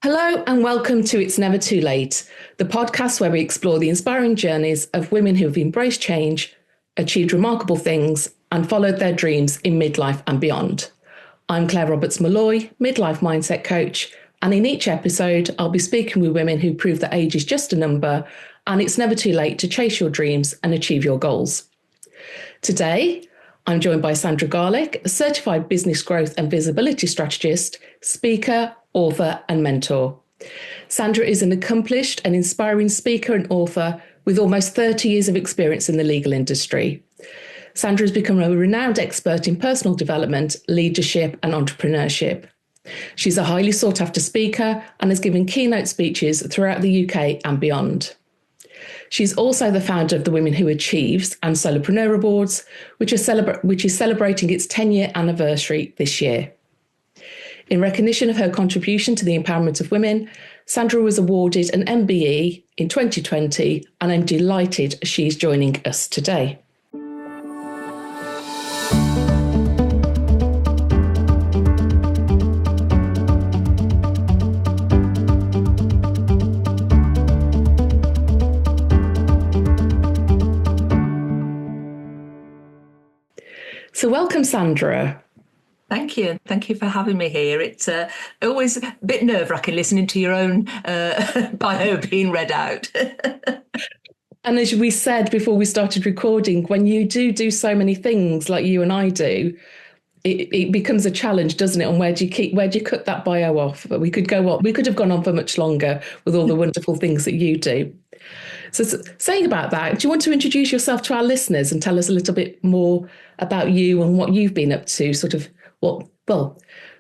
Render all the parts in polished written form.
Hello and welcome to It's Never Too Late, the podcast where we explore the inspiring journeys of women who have embraced change, achieved remarkable things, and followed their dreams in midlife and beyond. I'm Claire Roberts-Molloy, midlife mindset coach, and in each episode, I'll be speaking with women who prove that age is just a number and it's never too late to chase your dreams and achieve your goals. Today, I'm joined by Sandra Garlick, a certified business growth and visibility strategist, speaker, author, and mentor. Sandra is an accomplished and inspiring speaker and author with almost 30 years of experience in the legal industry. Sandra has become a renowned expert in personal development, leadership, and entrepreneurship. She's a highly sought-after speaker and has given keynote speeches throughout the UK and beyond. She's also the founder of the Women Who Achieves and Solopreneur Awards, which is celebrating its 10-year anniversary this year. In recognition of her contribution to the empowerment of women, Sandra was awarded an MBE in 2020, and I'm delighted she's joining us today. So welcome, Sandra. Thank you. Thank you for having me here. It's always a bit nerve-wracking listening to your own bio being read out. And as we said before we started recording, when you do so many things like you and I do, it becomes a challenge, doesn't it? And where do you cut that bio off? But we could have gone on for much longer with all the wonderful things that you do. So saying about that, do you want to introduce yourself to our listeners and tell us a little bit more about you and what you've been up to,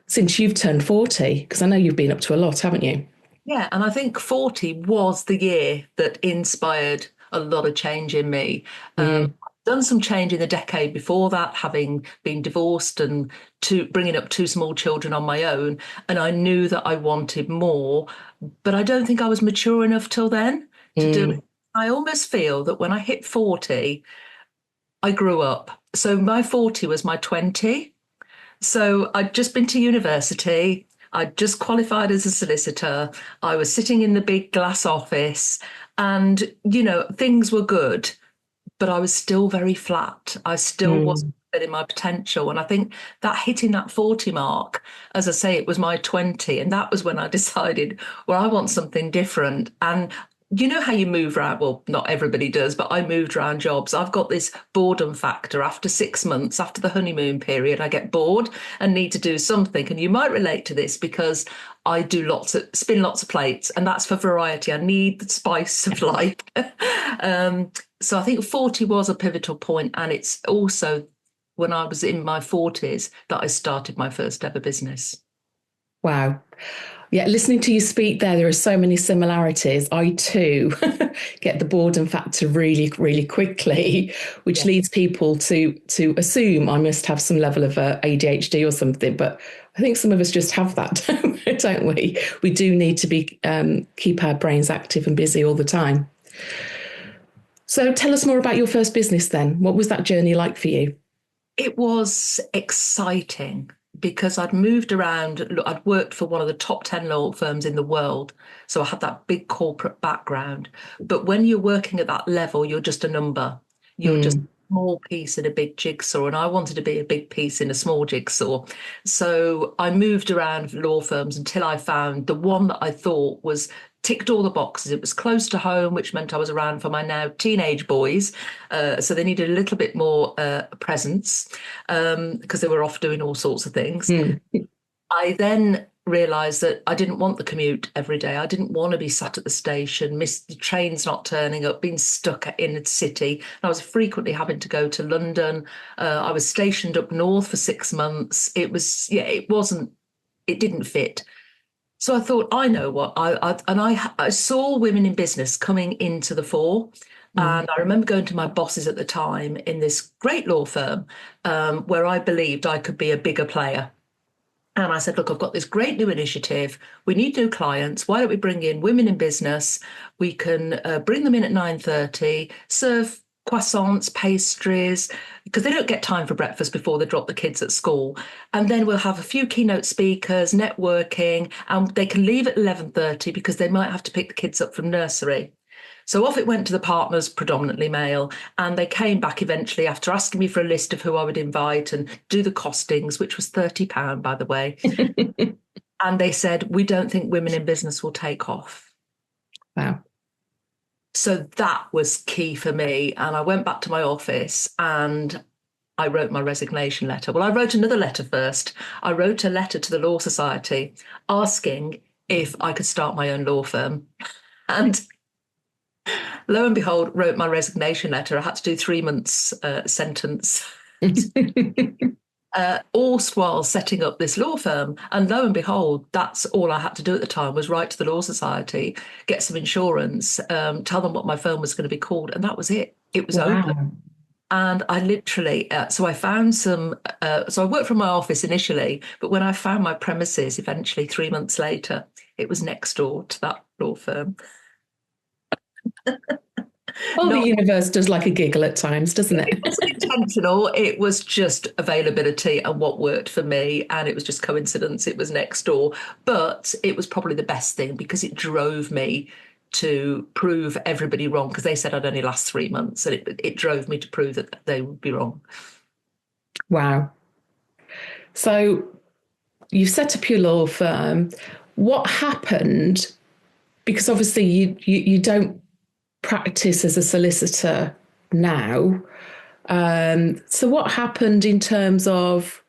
since you've turned 40, because I know you've been up to a lot, haven't you? Yeah, and I think 40 was the year that inspired a lot of change in me. I've done some change in the decade before that, having been divorced and bringing up two small children on my own. And I knew that I wanted more, but I don't think I was mature enough till then to do it. I almost feel that when I hit 40, I grew up. So my 40 was my 20. So I'd just been to university. I'd just qualified as a solicitor. I was sitting in the big glass office and, things were good, but I was still very flat. I still wasn't getting my potential. And I think that hitting that 40 mark, as I say, it was my 20. And that was when I decided, well, I want something different. And you know how you move around? Well, not everybody does, but I moved around jobs. I've got this boredom factor. After 6 months, after the honeymoon period, I get bored and need to do something. And you might relate to this because I do spin lots of plates, and that's for variety. I need the spice of life. So I think 40 was a pivotal point, and it's also when I was in my 40s that I started my first ever business. Wow. Yeah, listening to you speak there are so many similarities. I too get the boredom factor really, really quickly, which leads people to assume I must have some level of ADHD or something. But I think some of us just have that, don't we? We do need to be keep our brains active and busy all the time. So tell us more about your first business then. What was that journey like for you? It was exciting, because I'd moved around. I'd worked for one of the top 10 law firms in the world. So I had that big corporate background. But when you're working at that level, you're just a number. You're just a small piece in a big jigsaw. And I wanted to be a big piece in a small jigsaw. So I moved around law firms until I found the one that I thought ticked all the boxes. It was close to home, which meant I was around for my now teenage boys. So they needed a little bit more presence because they were off doing all sorts of things. I then realised that I didn't want the commute every day. I didn't want to be sat at the station, miss the trains not turning up, being stuck in the city. And I was frequently having to go to London. I was stationed up north for 6 months. It didn't fit. So I thought, I know what, I saw women in business coming into the fore. And I remember going to my bosses at the time in this great law firm where I believed I could be a bigger player. And I said, look, I've got this great new initiative. We need new clients. Why don't we bring in women in business? We can bring them in at 9:30, serve croissants, pastries, because they don't get time for breakfast before they drop the kids at school. And then we'll have a few keynote speakers, networking, and they can leave at 11:30 because they might have to pick the kids up from nursery. So off it went to the partners, predominantly male, and they came back eventually after asking me for a list of who I would invite and do the costings, which was £30, by the way. And they said, we don't think women in business will take off. Wow. So that was key for me. And I went back to my office and I wrote my resignation letter. Well, I wrote another letter first. I wrote a letter to the Law Society asking if I could start my own law firm. And lo and behold, wrote my resignation letter. I had to do 3 months sentence. All while setting up this law firm. And lo and behold, that's all I had to do at the time was write to the Law Society, get some insurance, tell them what my firm was going to be called. And that was it. It was open. And I literally, so I found some, so I worked from my office initially, but when I found my premises, eventually 3 months later, it was next door to that law firm. Well, the universe does like a giggle at times, doesn't it? It wasn't intentional. It was just availability and what worked for me. And it was just coincidence. It was next door. But it was probably the best thing because it drove me to prove everybody wrong, because they said I'd only last 3 months. And it drove me to prove that they would be wrong. Wow. So you set up your law firm. What happened? Because obviously you don't practice as a solicitor now. So what happened in terms of,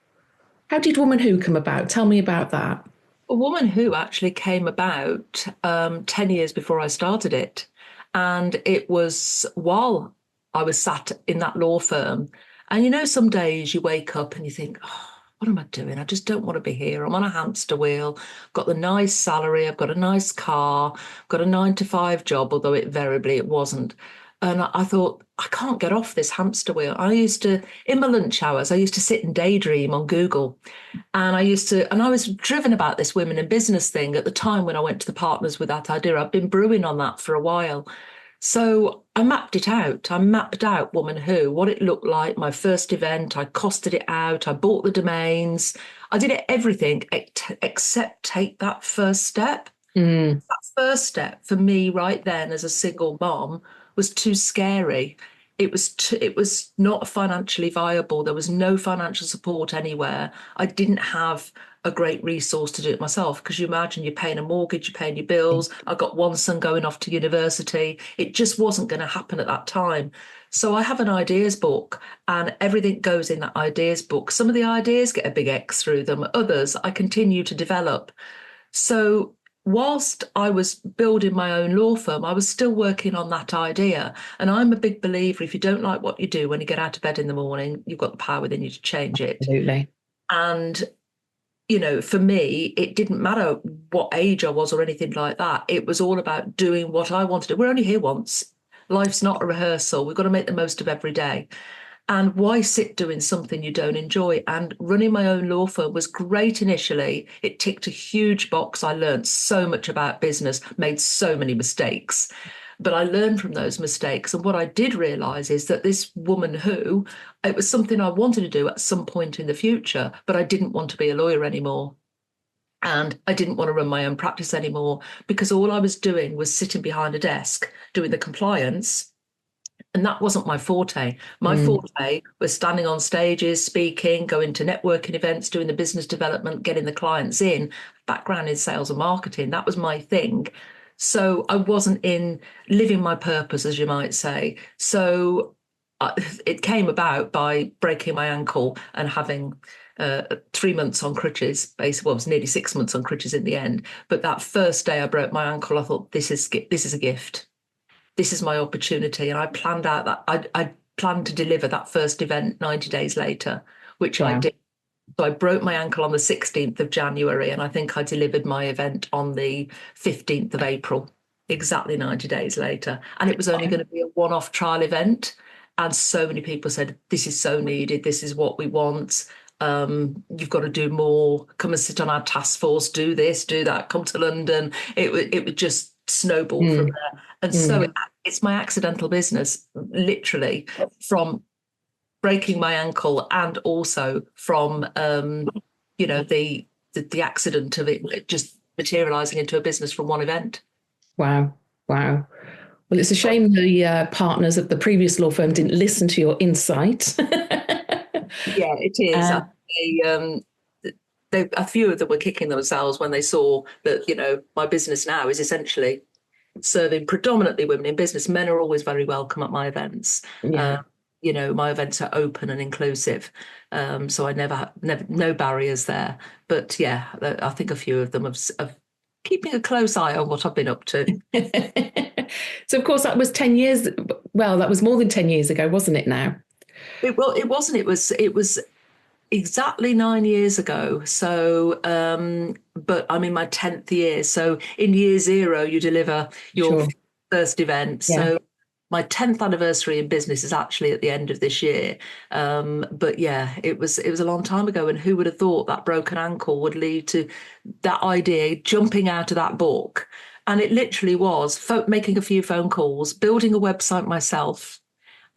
how did Woman Who come about? Tell me about that. A Woman Who actually came about 10 years before I started it. And it was while I was sat in that law firm. And you know, some days you wake up and you think, oh, what am I doing? I just don't want to be here. I'm on a hamster wheel. I've got the nice salary. I've got a nice car. I've got a 9-to-5 job, although invariably it wasn't. And I thought, I can't get off this hamster wheel. I used to, in my lunch hours, I used to sit and daydream on Google. And I was driven about this women in business thing at the time when I went to the partners with that idea. I've been brewing on that for a while. So I mapped it out. I mapped out Woman Who, what it looked like, my first event. I costed it out. I bought the domains. I did everything except take that first step. That first step for me right then as a single mom was too scary. It was not financially viable. There was no financial support anywhere. I didn't have a great resource to do it myself, because you imagine you're paying a mortgage, you're paying your bills. I've got one son going off to university. It just wasn't going to happen at that time. So I have an ideas book and everything goes in that ideas book. Some of the ideas get a big X through them. Others I continue to develop. So whilst I was building my own law firm, I was still working on that idea. And I'm a big believer, if you don't like what you do when you get out of bed in the morning, you've got the power within you to change it. Absolutely. And you know, for me, it didn't matter what age I was or anything like that. It was all about doing what I wanted to do. We're only here once. Life's not a rehearsal. We've got to make the most of every day. And why sit doing something you don't enjoy? And running my own law firm was great initially. It ticked a huge box. I learned so much about business, made so many mistakes. But I learned from those mistakes. And what I did realize is that this Woman Who, it was something I wanted to do at some point in the future, but I didn't want to be a lawyer anymore. And I didn't want to run my own practice anymore, because all I was doing was sitting behind a desk doing the compliance. And that wasn't my forte. My forte was standing on stages, speaking, going to networking events, doing the business development, getting the clients in, background in sales and marketing. That was my thing. So I wasn't in living my purpose, as you might say. So it came about by breaking my ankle and having 3 months on crutches. Basically, well, it was nearly 6 months on crutches in the end. But that first day I broke my ankle, I thought, this is a gift. This is my opportunity. And I planned out that I planned to deliver that first event 90 days later, which I did. So I broke my ankle on the 16th of January, and I think I delivered my event on the 15th of April, exactly 90 days later. And it was only going to be a one-off trial event. And so many people said, this is so needed. This is what we want. You've got to do more. Come and sit on our task force. Do this, do that. Come to London. It would just snowball from there. And so it's my accidental business, literally, from breaking my ankle and also from the accident of it just materializing into a business from one event. Wow. Wow. Well, it's a shame the partners of the previous law firm didn't listen to your insight. Yeah, it is. A few of them were kicking themselves when they saw that, my business now is essentially serving predominantly women in business. Men are always very welcome at my events. Yeah. My events are open and inclusive. So I never, no barriers there. But yeah, I think a few of them have keeping a close eye on what I've been up to. So, of course, that was 10 years. Well, that was more than 10 years ago, wasn't it now? It wasn't. It was exactly 9 years ago. So, but I'm in my 10th year. So in year 0, you deliver your first event. Yeah. So my 10th anniversary in business is actually at the end of this year. But yeah, it was a long time ago. And who would have thought that broken ankle would lead to that idea jumping out of that book? And it literally was making a few phone calls, building a website myself,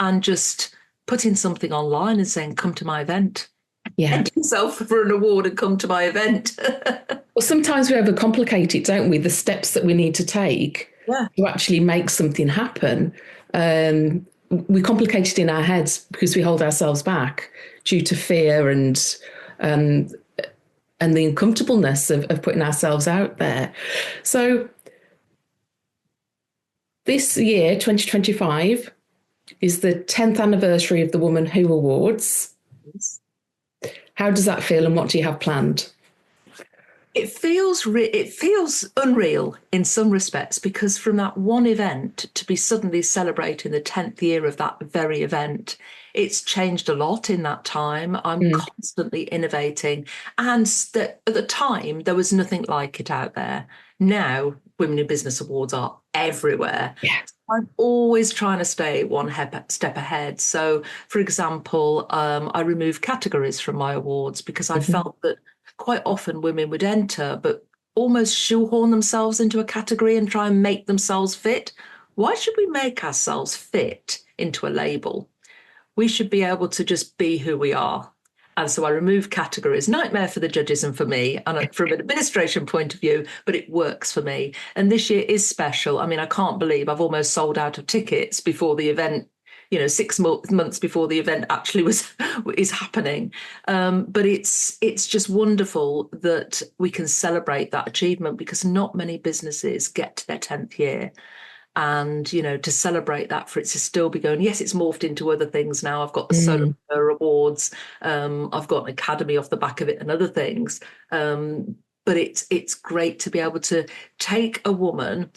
and just putting something online and saying, come to my event. Yeah. Enter yourself for an award and come to my event. Well, sometimes we overcomplicate it, don't we? The steps that we need to take to actually make something happen. We complicate it in our heads because we hold ourselves back due to fear and the uncomfortableness of putting ourselves out there. So this year, 2025, is the 10th anniversary of the Woman Who Awards. How does that feel and what do you have planned? It feels unreal in some respects, because from that one event to be suddenly celebrating the 10th year of that very event, it's changed a lot in that time. I'm constantly innovating. And at the time, there was nothing like it out there. Now, Women in Business Awards are everywhere. Yeah. I'm always trying to stay one step ahead. So, for example, I removed categories from my awards because I felt that quite often women would enter, but almost shoehorn themselves into a category and try and make themselves fit. Why should we make ourselves fit into a label? We should be able to just be who we are. And so I removed categories. Nightmare for the judges and for me, and from an administration point of view, but it works for me. And this year is special. I mean, I can't believe I've almost sold out of tickets before the event, 6 months before the event actually is happening. But it's just wonderful that we can celebrate that achievement, because not many businesses get to their 10th year. And, to celebrate that, for it to still be going, yes, it's morphed into other things now. I've got the Solopreneur Awards. I've got an academy off the back of it and other things. But it's great to be able to take a woman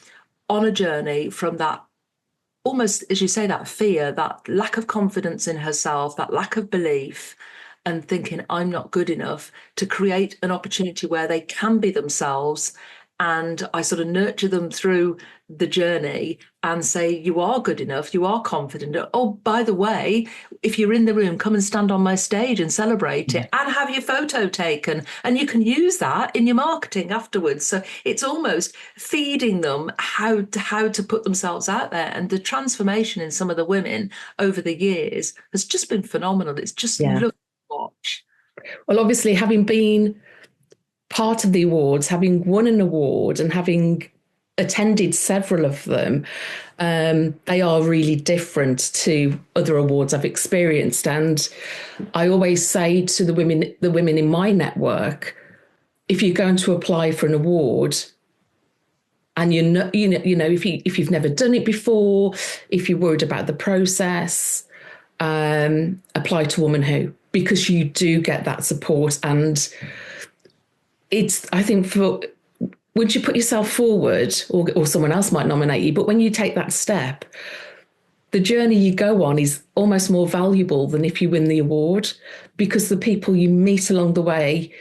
on a journey from that, almost, as you say, that fear, that lack of confidence in herself, that lack of belief, and thinking I'm not good enough, to create an opportunity where they can be themselves. And I sort of nurture them through the journey and say, you are good enough, you are confident. Oh, by the way, if you're in the room, come and stand on my stage and celebrate it and have your photo taken. And you can use that in your marketing afterwards. So it's almost feeding them how to put themselves out there. And the transformation in some of the women over the years has just been phenomenal. It's just lovely to watch. Well, obviously, having been part of the awards, having won an award and having attended several of them, they are really different to other awards I've experienced. And I always say to the women in my network, if you're going to apply for an award and if you've never done it before, if you're worried about the process, apply to Woman Who, because you do get that support. And I think once you put yourself forward, or someone else might nominate you, but when you take that step, the journey you go on is almost more valuable than if you win the award, because the people you meet along the way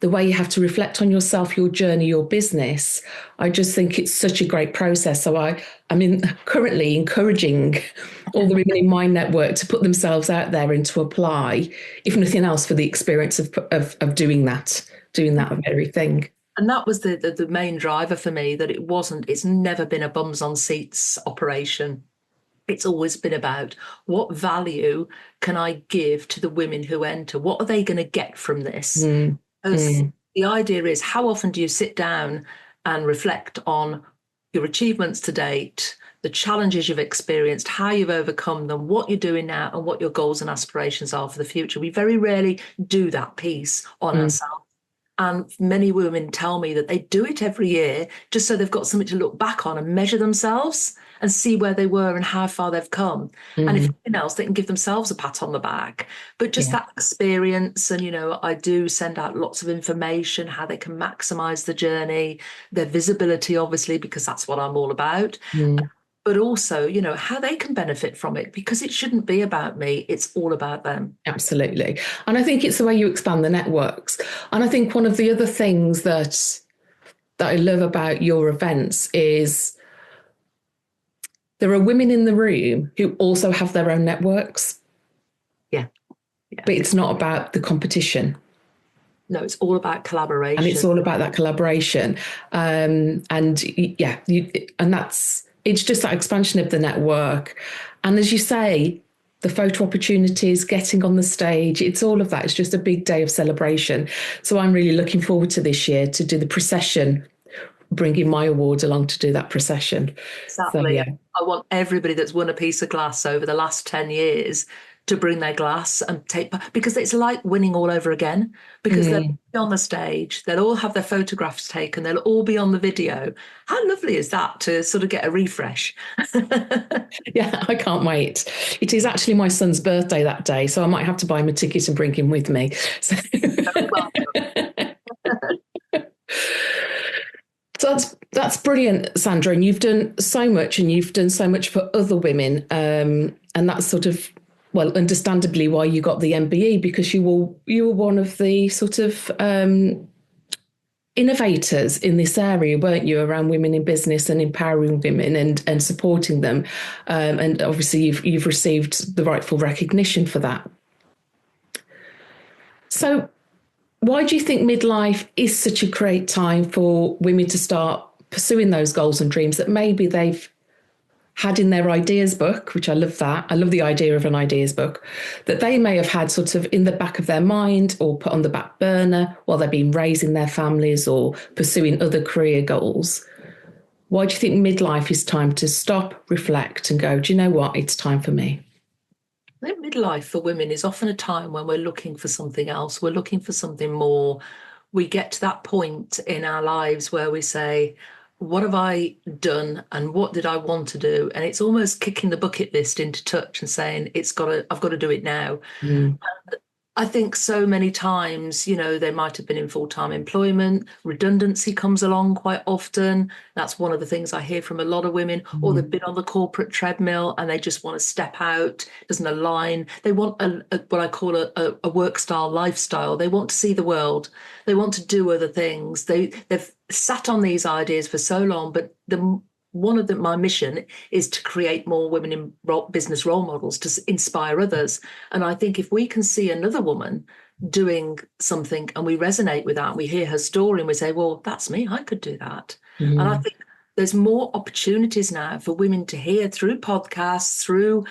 you have to reflect on yourself, your journey, your business. I just think it's such a great process. So I'm currently encouraging all the women in my network to put themselves out there and to apply, if nothing else, for the experience of doing that very thing. And that was the main driver for me, that it's never been a bums on seats operation. It's always been about, what value can I give to the women who enter? What are they going to get from this? Because the idea is, how often do you sit down and reflect on your achievements to date, the challenges you've experienced, how you've overcome them, what you're doing now, and what your goals and aspirations are for the future? We very rarely do that piece on ourselves. And many women tell me that they do it every year just so they've got something to look back on and measure themselves and see where they were and how far they've come. And if nothing else, they can give themselves a pat on the back. But just that experience, and, I do send out lots of information, how they can maximize the journey, their visibility, obviously, because that's what I'm all about. But also, how they can benefit from it, because it shouldn't be about me. It's all about them. Absolutely. And I think it's the way you expand the networks. And I think one of the other things that I love about your events is there are women in the room who also have their own networks. Yeah. But it's not about the competition. No, it's all about collaboration. And it's all about that collaboration. It's just that expansion of the network. And as you say, the photo opportunities, getting on the stage, it's all of that. It's just a big day of celebration. So I'm really looking forward to this year to do the procession, bringing my award along to do that procession. Exactly. So, yeah. I want everybody that's won a piece of glass over the last 10 years to bring their glass and take, because it's like winning all over again, because they'll be on the stage, they'll all have their photographs taken, they'll all be on the video. How lovely is that, to sort of get a refresh? Yeah, I can't wait. It is actually my son's birthday that day, so I might have to buy him a ticket and bring him with me. So, so that's brilliant, Sandra. And you've done so much, and you've done so much for other women. And that's sort of, well, understandably why you got the MBE, because you were one of the sort of innovators in this area, weren't you, around women in business and empowering women and supporting them. And obviously you've received the rightful recognition for that. So why do you think midlife is such a great time for women to start pursuing those goals and dreams that maybe they've had in their ideas book, which I love that. I love the idea of an ideas book, that they may have had sort of in the back of their mind or put on the back burner while they've been raising their families or pursuing other career goals. Why do you think midlife is time to stop, reflect and go, do you know what? It's time for me. I think midlife for women is often a time when we're looking for something else. We're looking for something more. We get to that point in our lives where we say, what have I done and what did I want to do? And it's almost kicking the bucket list into touch and saying, I've got to do it now. And I think so many times, they might have been in full-time employment. Redundancy comes along quite often. That's one of the things I hear from a lot of women. Or they've been on the corporate treadmill and they just want to step out. Doesn't align. They want what I call a work style lifestyle. They want to see the world. They want to do other things. They've sat on these ideas for so long, but my mission is to create more women in business role models to inspire others. And I think if we can see another woman doing something and we resonate with that, we hear her story and we say, well, that's me, I could do that. And I think there's more opportunities now for women to hear through podcasts, through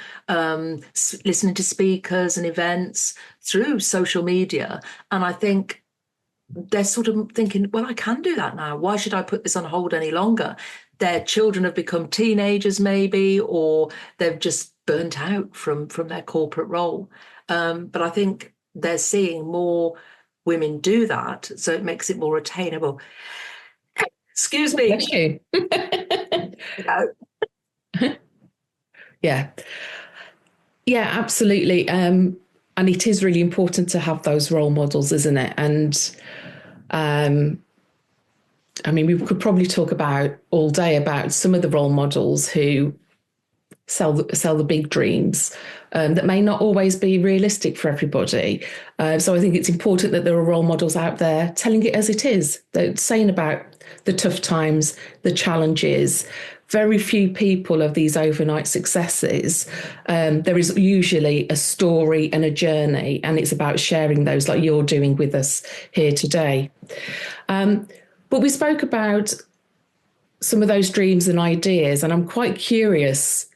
listening to speakers and events, through social media. And I think they're sort of thinking, well, I can do that now. Why should I put this on hold any longer? Their children have become teenagers maybe, or they've just burnt out from their corporate role. But I think they're seeing more women do that, so it makes it more attainable. Excuse me. Bless you. Yeah. Yeah, absolutely. And it is really important to have those role models, isn't it? And I mean, we could probably talk about all day about some of the role models who sell the big dreams that may not always be realistic for everybody. So I think it's important that there are role models out there telling it as it is. They're saying about the tough times, the challenges. Very few people have these overnight successes. There is usually a story and a journey, and it's about sharing those like you're doing with us here today. But we spoke about some of those dreams and ideas, and I'm quite curious,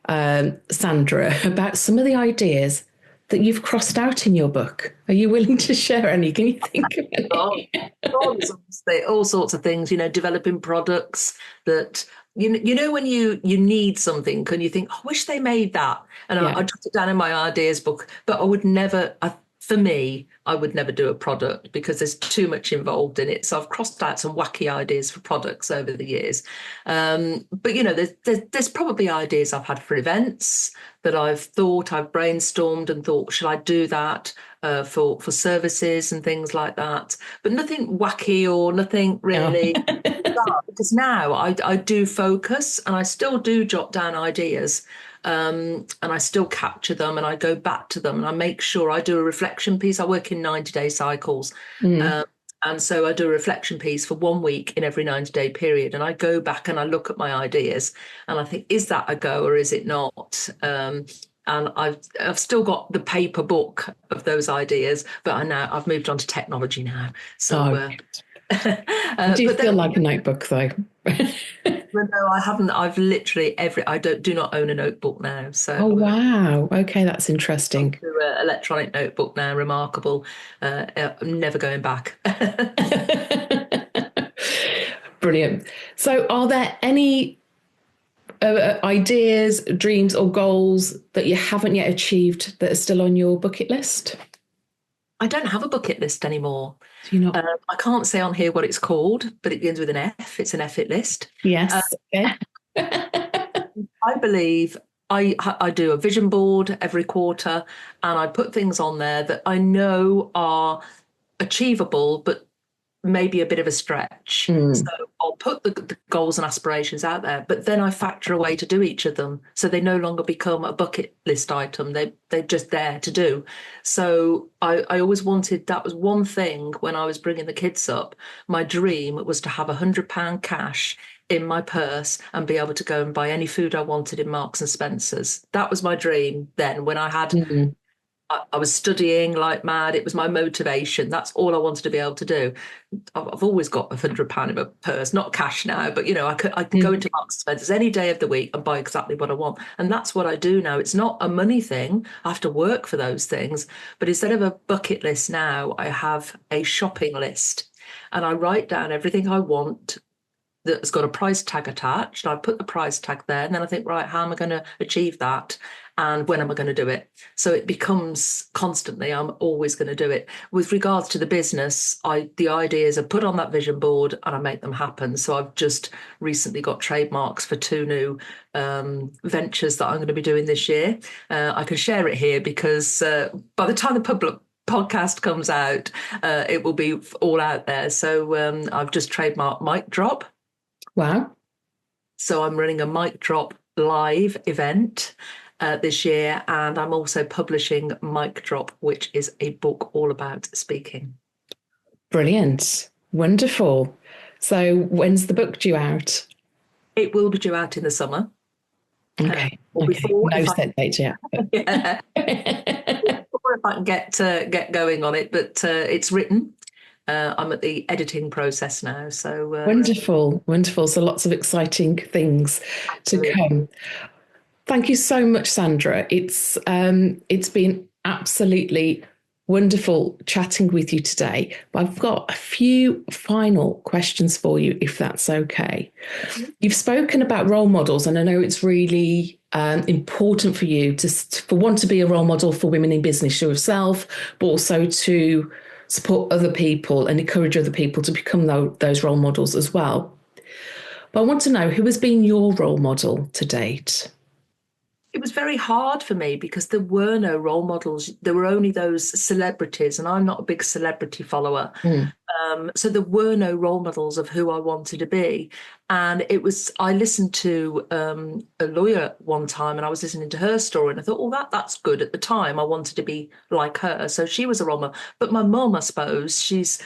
Sandra, about some of the ideas that you've crossed out in your book. Are you willing to share any? Can you think of Oh, any? there's obviously all sorts of things, developing products that, when you need something, can you think, I wish they made that. And Yeah. I took it down in my ideas book, but I would never, for me, I would never do a product because there's too much involved in it. So I've crossed out some wacky ideas for products over the years. But there's probably ideas I've had for events that I've brainstormed and thought, should I do that for services and things like that? But nothing wacky or nothing Oh. really. Because now I do focus and I still do jot down ideas, and I still capture them and I go back to them and I make sure I do a reflection piece. I work in 90-day cycles. Mm. And so I do a reflection piece for 1 week in every 90-day period. And I go back and I look at my ideas and I think, is that a go or is it not? And I've still got the paper book of those ideas, but I've moved on to technology now. So I do feel like a notebook though. no, I haven't. I've literally I do not own a notebook now. So Oh, wow. Okay, that's interesting. electronic notebook now, remarkable. I'm never going back. Brilliant. So, are there any ideas, dreams, or goals that you haven't yet achieved that are still on your bucket list? I don't have a bucket list anymore. Do you not? I can't say on here what it's called, but it begins with an F. It's an F-it list. Yes. Okay. I believe I do a vision board every quarter and I put things on there that I know are achievable, but maybe a bit of a stretch. So I'll put the goals and aspirations out there, but then I factor a way to do each of them. So they no longer become a bucket list item. They're just there to do. So I always wanted, that was one thing when I was bringing the kids up. My dream was to have £100 cash in my purse and be able to go and buy any food I wanted in Marks and Spencer's. That was my dream then when I was studying like mad. It was my motivation. That's all I wanted to be able to do. I've always got £100 in my purse, not cash now, but I can go into Marks and Spencer's any day of the week and buy exactly what I want. And that's what I do now. It's not a money thing. I have to work for those things. But instead of a bucket list now, I have a shopping list and I write down everything I want that's got a price tag attached. I put the price tag there and then I think, right, how am I going to achieve that? And when am I going to do it? So it becomes constantly, I'm always going to do it. With regards to the business, the ideas are put on that vision board and I make them happen. So I've just recently got trademarks for 2 new ventures that I'm going to be doing this year. I can share it here because by the time the public podcast comes out, it will be all out there. So I've just trademarked Mic Drop. Wow. So I'm running a Mic Drop live event this year, and I'm also publishing Mic Drop, which is a book all about speaking. Brilliant. Wonderful. So when's the book due out? It will be due out in the summer. Okay. Before, no set date yet. Yeah. Before if I can get going on it, but it's written. I'm at the editing process now. So wonderful. So lots of exciting things to come. Thank you so much, Sandra. It's been absolutely wonderful chatting with you today. But I've got a few final questions for you, if that's okay. You've spoken about role models, and I know it's really important for you to want to be a role model for women in business yourself, but also to support other people and encourage other people to become those role models as well. But I want to know, who has been your role model to date? It was very hard for me because there were no role models. There were only those celebrities, and I'm not a big celebrity follower. So there were no role models of who I wanted to be. And I listened to a lawyer one time and I was listening to her story and I thought, oh, that's good. At the time, I wanted to be like her. So she was a role model. But my mum, I suppose, she's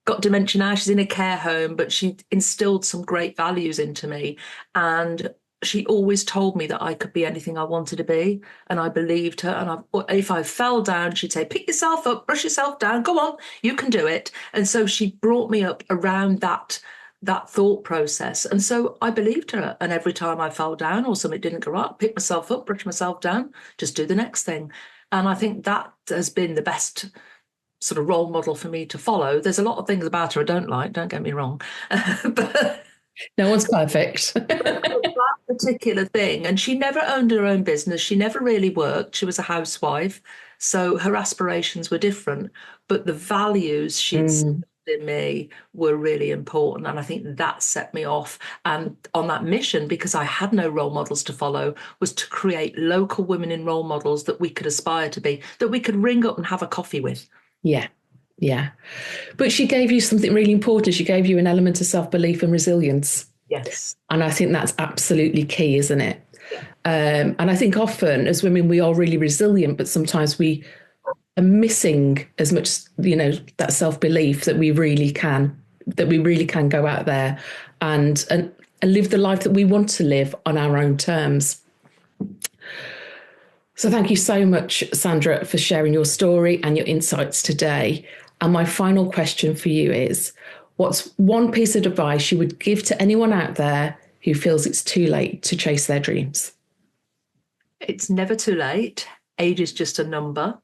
got dementia now. She's in a care home, but she instilled some great values into me. And she always told me that I could be anything I wanted to be, and I believed her. And if I fell down, she'd say, "Pick yourself up, brush yourself down, go on, you can do it." And so she brought me up around that thought process, and so I believed her. And every time I fell down or something didn't go right, pick myself up, brush myself down, just do the next thing. And I think that has been the best sort of role model for me to follow. There's a lot of things about her I don't like, don't get me wrong, but no one's perfect. that particular thing. And she never owned her own business. She never really worked. She was a housewife. So her aspirations were different, but the values she'd instilled in me were really important. And I think that set me off. And on that mission, because I had no role models to follow, was to create local women in role models that we could aspire to be, that we could ring up and have a coffee with. Yeah. Yeah. But she gave you something really important. She gave you an element of self-belief and resilience. Yes. And I think that's absolutely key, isn't it? And I think often as women, we are really resilient, but sometimes we are missing as much, that self-belief that we really can go out there and live the life that we want to live on our own terms. So thank you so much, Sandra, for sharing your story and your insights today. And my final question for you is, what's one piece of advice you would give to anyone out there who feels it's too late to chase their dreams? It's never too late. Age is just a number.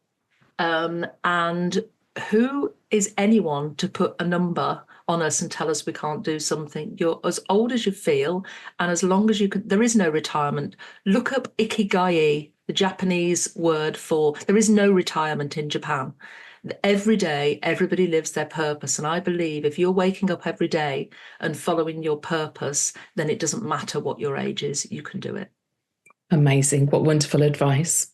And who is anyone to put a number on us and tell us we can't do something? You're as old as you feel, and as long as you can. There is no retirement. Look up ikigai, the Japanese word for there is no retirement in Japan. Every day, everybody lives their purpose. And I believe if you're waking up every day and following your purpose, then it doesn't matter what your age is, you can do it. Amazing. What wonderful advice.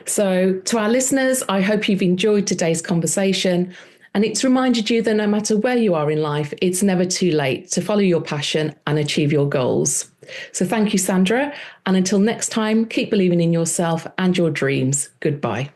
So to our listeners, I hope you've enjoyed today's conversation. And it's reminded you that no matter where you are in life, it's never too late to follow your passion and achieve your goals. So thank you, Sandra. And until next time, keep believing in yourself and your dreams. Goodbye.